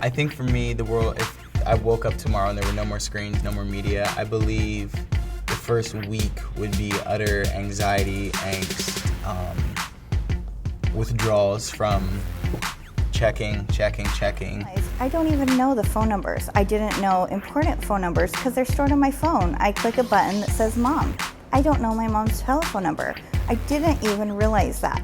I think for me, the world, if I woke up tomorrow and there were no more screens, no more media, I believe the first week would be utter anxiety, angst, withdrawals from checking. I don't even know the phone numbers. I didn't know important phone numbers because they're stored on my phone. I click a button that says Mom. I don't know my mom's telephone number. I didn't even realize that.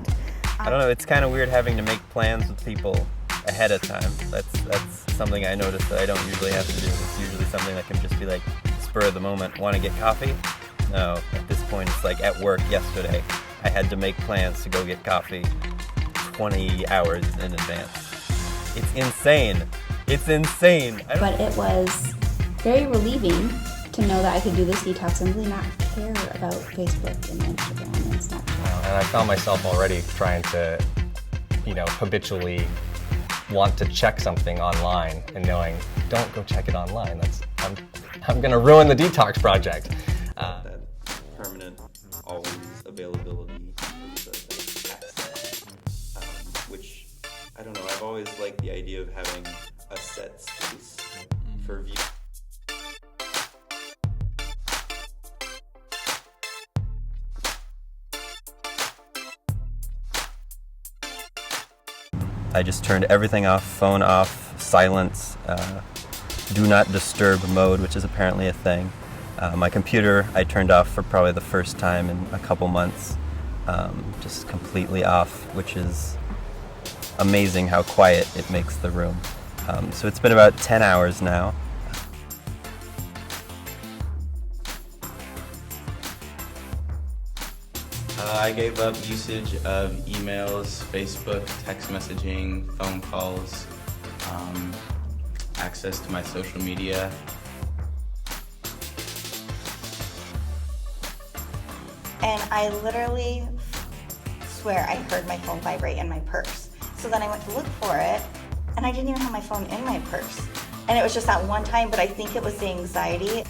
I don't know, it's kind of weird having to make plans with people ahead of time. That's something I noticed that I don't usually have to do. It's usually something that can just be like spur of the moment. Want to get coffee? No, at this point it's like at work yesterday. I had to make plans to go get coffee 20 hours in advance. It's insane. It's insane. But it was very relieving to know that I could do this detox and really not care about Facebook and Instagram and Snapchat. And I found myself already trying to, habitually want to check something online and knowing, don't go check it online. I'm going to ruin the detox project. That permanent, always availability of access, which, I don't know, I've always liked the idea of having a set space for view. I just turned everything off, phone off, silence, do not disturb mode, which is apparently a thing. My computer I turned off for probably the first time in a couple months, just completely off, which is amazing how quiet it makes the room. So it's been about 10 hours now. I gave up usage of emails, Facebook, text messaging, phone calls, access to my social media. And I literally swear I heard my phone vibrate in my purse. So then I went to look for it, and I didn't even have my phone in my purse. And it was just that one time, but I think it was the anxiety.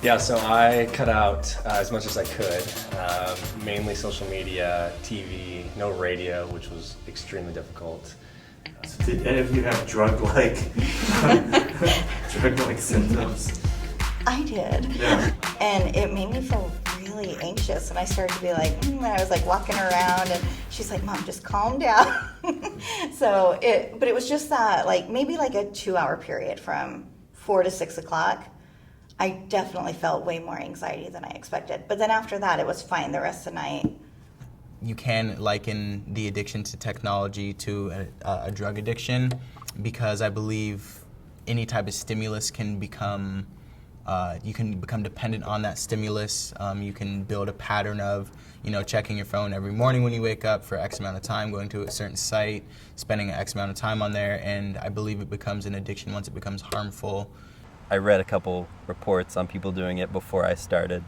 Yeah, so I cut out as much as I could, mainly social media, TV, no radio, which was extremely difficult. So did any of you have drug-like symptoms? I did. Yeah. And it made me feel really anxious, and I started to be like, and I was like walking around, and she's like, Mom, just calm down. But it was just that, like, maybe like a 2-hour period from 4 to 6 o'clock. I definitely felt way more anxiety than I expected. But then after that, it was fine the rest of the night. You can liken the addiction to technology to a drug addiction, because I believe any type of stimulus can become, you can become dependent on that stimulus. You can build a pattern of, checking your phone every morning when you wake up for X amount of time, going to a certain site, spending an X amount of time on there, and I believe it becomes an addiction once it becomes harmful. I read a couple reports on people doing it before I started,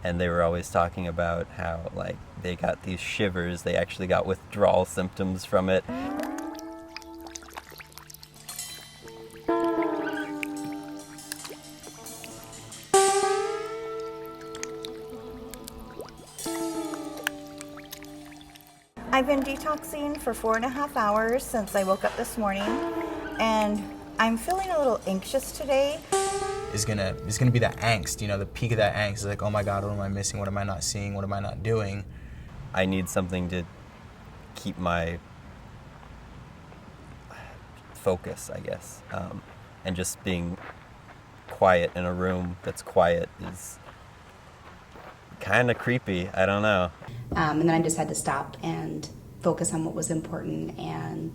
and they were always talking about how, like, they got these shivers, they actually got withdrawal symptoms from it. I've been detoxing for 4.5 hours since I woke up this morning, and I'm feeling a little anxious today. It's gonna be that angst, the peak of that angst is like, oh my God, what am I missing? What am I not seeing? What am I not doing? I need something to keep my focus, I guess. And just being quiet in a room that's quiet is kind of creepy. I don't know. And then I just had to stop and focus on what was important and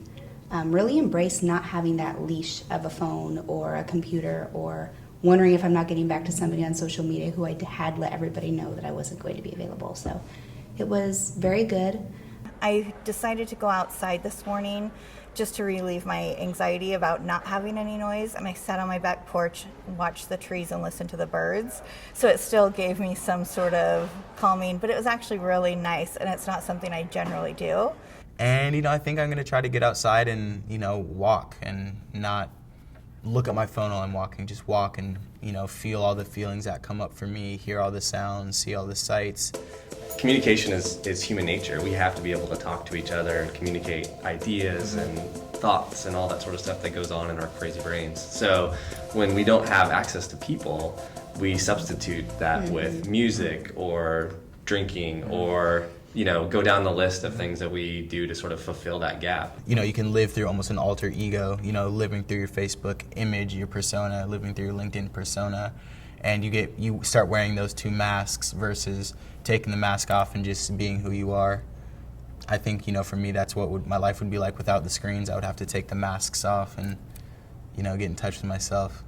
really embrace not having that leash of a phone or a computer or wondering if I'm not getting back to somebody on social media who I had let everybody know that I wasn't going to be available. So it was very good. I decided to go outside this morning just to relieve my anxiety about not having any noise, and I sat on my back porch and watched the trees and listened to the birds. So it still gave me some sort of calming, but it was actually really nice, and it's not something I generally do. And I think I'm gonna try to get outside and walk and not look at my phone while I'm walking. Just walk and, feel all the feelings that come up for me, hear all the sounds, see all the sights. Communication is human nature. We have to be able to talk to each other and communicate ideas and thoughts and all that sort of stuff that goes on in our crazy brains. So when we don't have access to people, we substitute that with music or drinking or go down the list of things that we do to sort of fulfill that gap. You can live through almost an alter ego, living through your Facebook image, your persona, living through your LinkedIn persona, and you start wearing those two masks versus taking the mask off and just being who you are. I think, for me, that's what my life would be like without the screens. I would have to take the masks off and, get in touch with myself.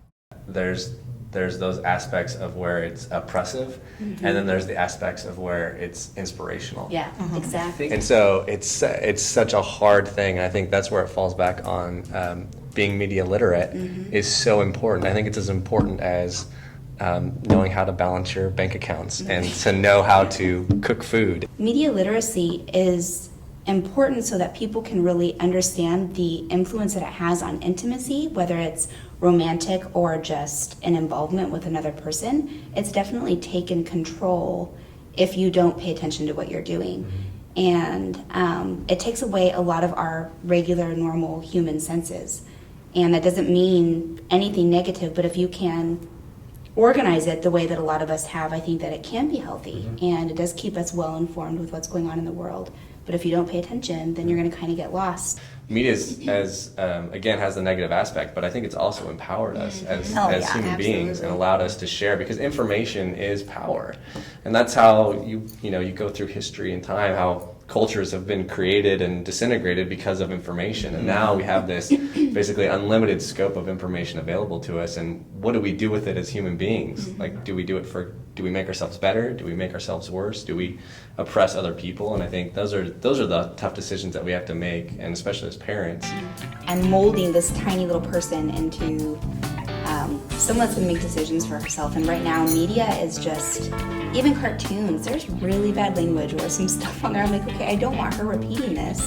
There's those aspects of where it's oppressive, and then there's the aspects of where it's inspirational. Yeah, exactly. And so it's such a hard thing. I think that's where it falls back on being media literate is so important. I think it's as important as knowing how to balance your bank accounts and to know how to cook food. Media literacy is important so that people can really understand the influence that it has on intimacy, whether it's romantic or just an involvement with another person. It's definitely taken control if you don't pay attention to what you're doing. And it takes away a lot of our regular, normal human senses. And that doesn't mean anything negative, but if you can organize it the way that a lot of us have, I think that it can be healthy. And it does keep us well informed with what's going on in the world. But if you don't pay attention, then you're going to kind of get lost. Media again has the negative aspect, but I think it's also empowered us as human beings and allowed us to share, because information is power. And that's how you go through history and time, how cultures have been created and disintegrated because of information. And now we have this basically unlimited scope of information available to us. And what do we do with it as human beings? Like, do we make ourselves better? Do we make ourselves worse? Do we oppress other people? And I think those are the tough decisions that we have to make, and especially as parents. And molding this tiny little person into someone that's going to make decisions for herself. And right now, media is just, even cartoons, there's really bad language or some stuff on there. I'm like, okay, I don't want her repeating this.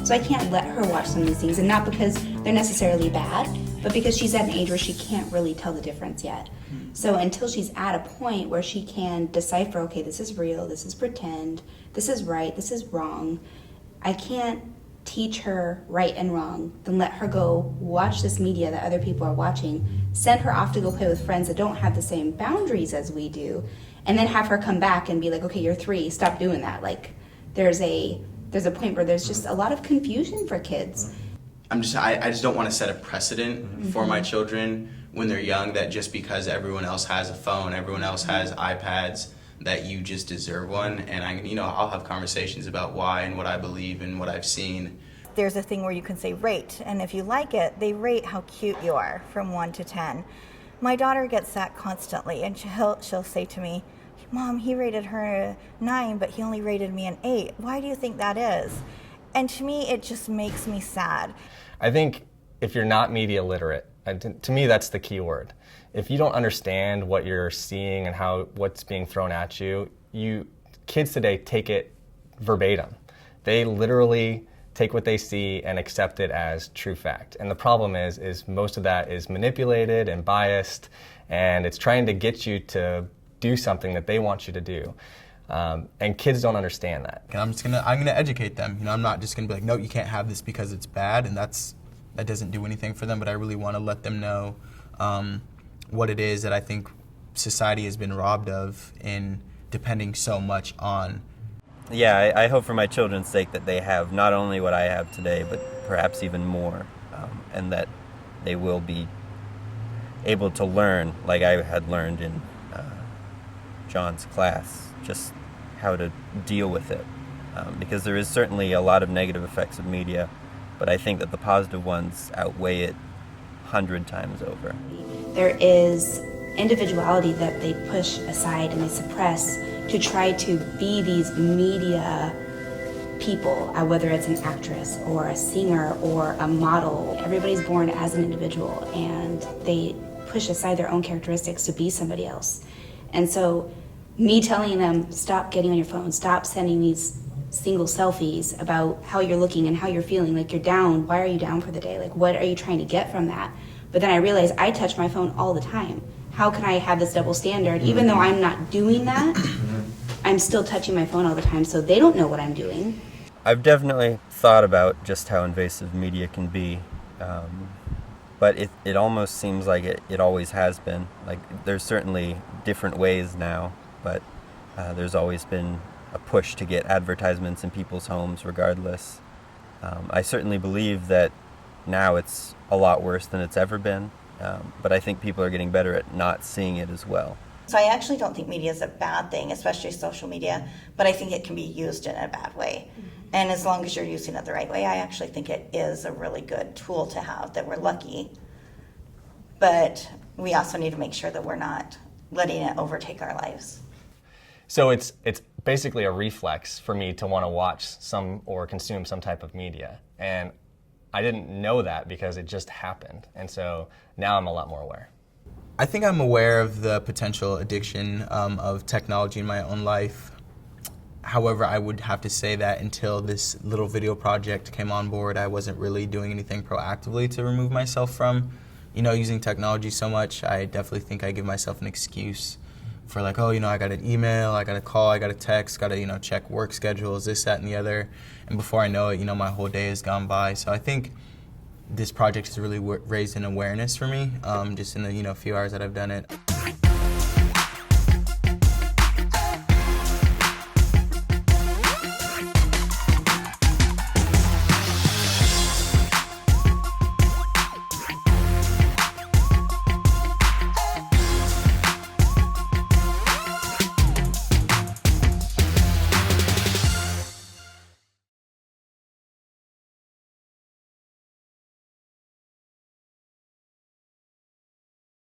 So I can't let her watch some of these things. And not because they're necessarily bad, but because she's at an age where she can't really tell the difference yet. So until she's at a point where she can decipher, okay, this is real, this is pretend, this is right, this is wrong, I can't teach her right and wrong, then let her go watch this media that other people are watching, send her off to go play with friends that don't have the same boundaries as we do, and then have her come back and be like, okay, you're 3, stop doing that. Like, there's a point where there's just a lot of confusion for kids. I just don't want to set a precedent for my children when they're young, that just because everyone else has a phone, everyone else has iPads, that you just deserve one. And I'll have conversations about why and what I believe and what I've seen. There's a thing where you can say rate, and if you like it, they rate how cute you are from 1 to 10. My daughter gets that constantly, and she'll say to me, Mom, he rated her a 9, but he only rated me an 8. Why do you think that is? And to me, it just makes me sad. I think if you're not media literate, and to me that's the key word. If you don't understand what you're seeing and what's being thrown at you, kids today take it verbatim. They literally take what they see and accept it as true fact. And the problem is most of that is manipulated and biased, and it's trying to get you to do something that they want you to do. And kids don't understand that. And I'm gonna educate them. I'm not just gonna be like, no, you can't have this because it's bad, and that doesn't do anything for them. But I really want to let them know what it is that I think society has been robbed of in depending so much on. Yeah, I hope for my children's sake that they have not only what I have today, but perhaps even more, and that they will be able to learn, like I had learned in John's class, just how to deal with it. Because there is certainly a lot of negative effects of media, but I think that the positive ones outweigh it 100 times over. There is individuality that they push aside and they suppress to try to be these media people, whether it's an actress or a singer or a model. Everybody's born as an individual, and they push aside their own characteristics to be somebody else. And so me telling them, stop getting on your phone, stop sending these single selfies about how you're looking and how you're feeling, like you're down, why are you down for the day? Like, what are you trying to get from that? But then I realized I touch my phone all the time. How can I have this double standard? Even though I'm not doing that, I'm still touching my phone all the time, so they don't know what I'm doing. I've definitely thought about just how invasive media can be, but it almost seems like it always has been. Like, there's certainly different ways now, but there's always been a push to get advertisements in people's homes regardless. I certainly believe that now it's a lot worse than it's ever been, but I think people are getting better at not seeing it as well. So I actually don't think media is a bad thing, especially social media, but I think it can be used in a bad way. And as long as you're using it the right way, I actually think it is a really good tool to have, that we're lucky. But we also need to make sure that we're not letting it overtake our lives. So it's basically a reflex for me to want to watch some or consume some type of media. And I didn't know that because it just happened. And so now I'm a lot more aware. I think I'm aware of the potential addiction of technology in my own life. However, I would have to say that until this little video project came on board, I wasn't really doing anything proactively to remove myself from, using technology so much. I definitely think I give myself an excuse for like, oh, I got an email, I got a call, I got a text, got to, check work schedules, this, that, and the other. And before I know it, my whole day has gone by. So I think this project has really raised an awareness for me, just in the few hours that I've done it.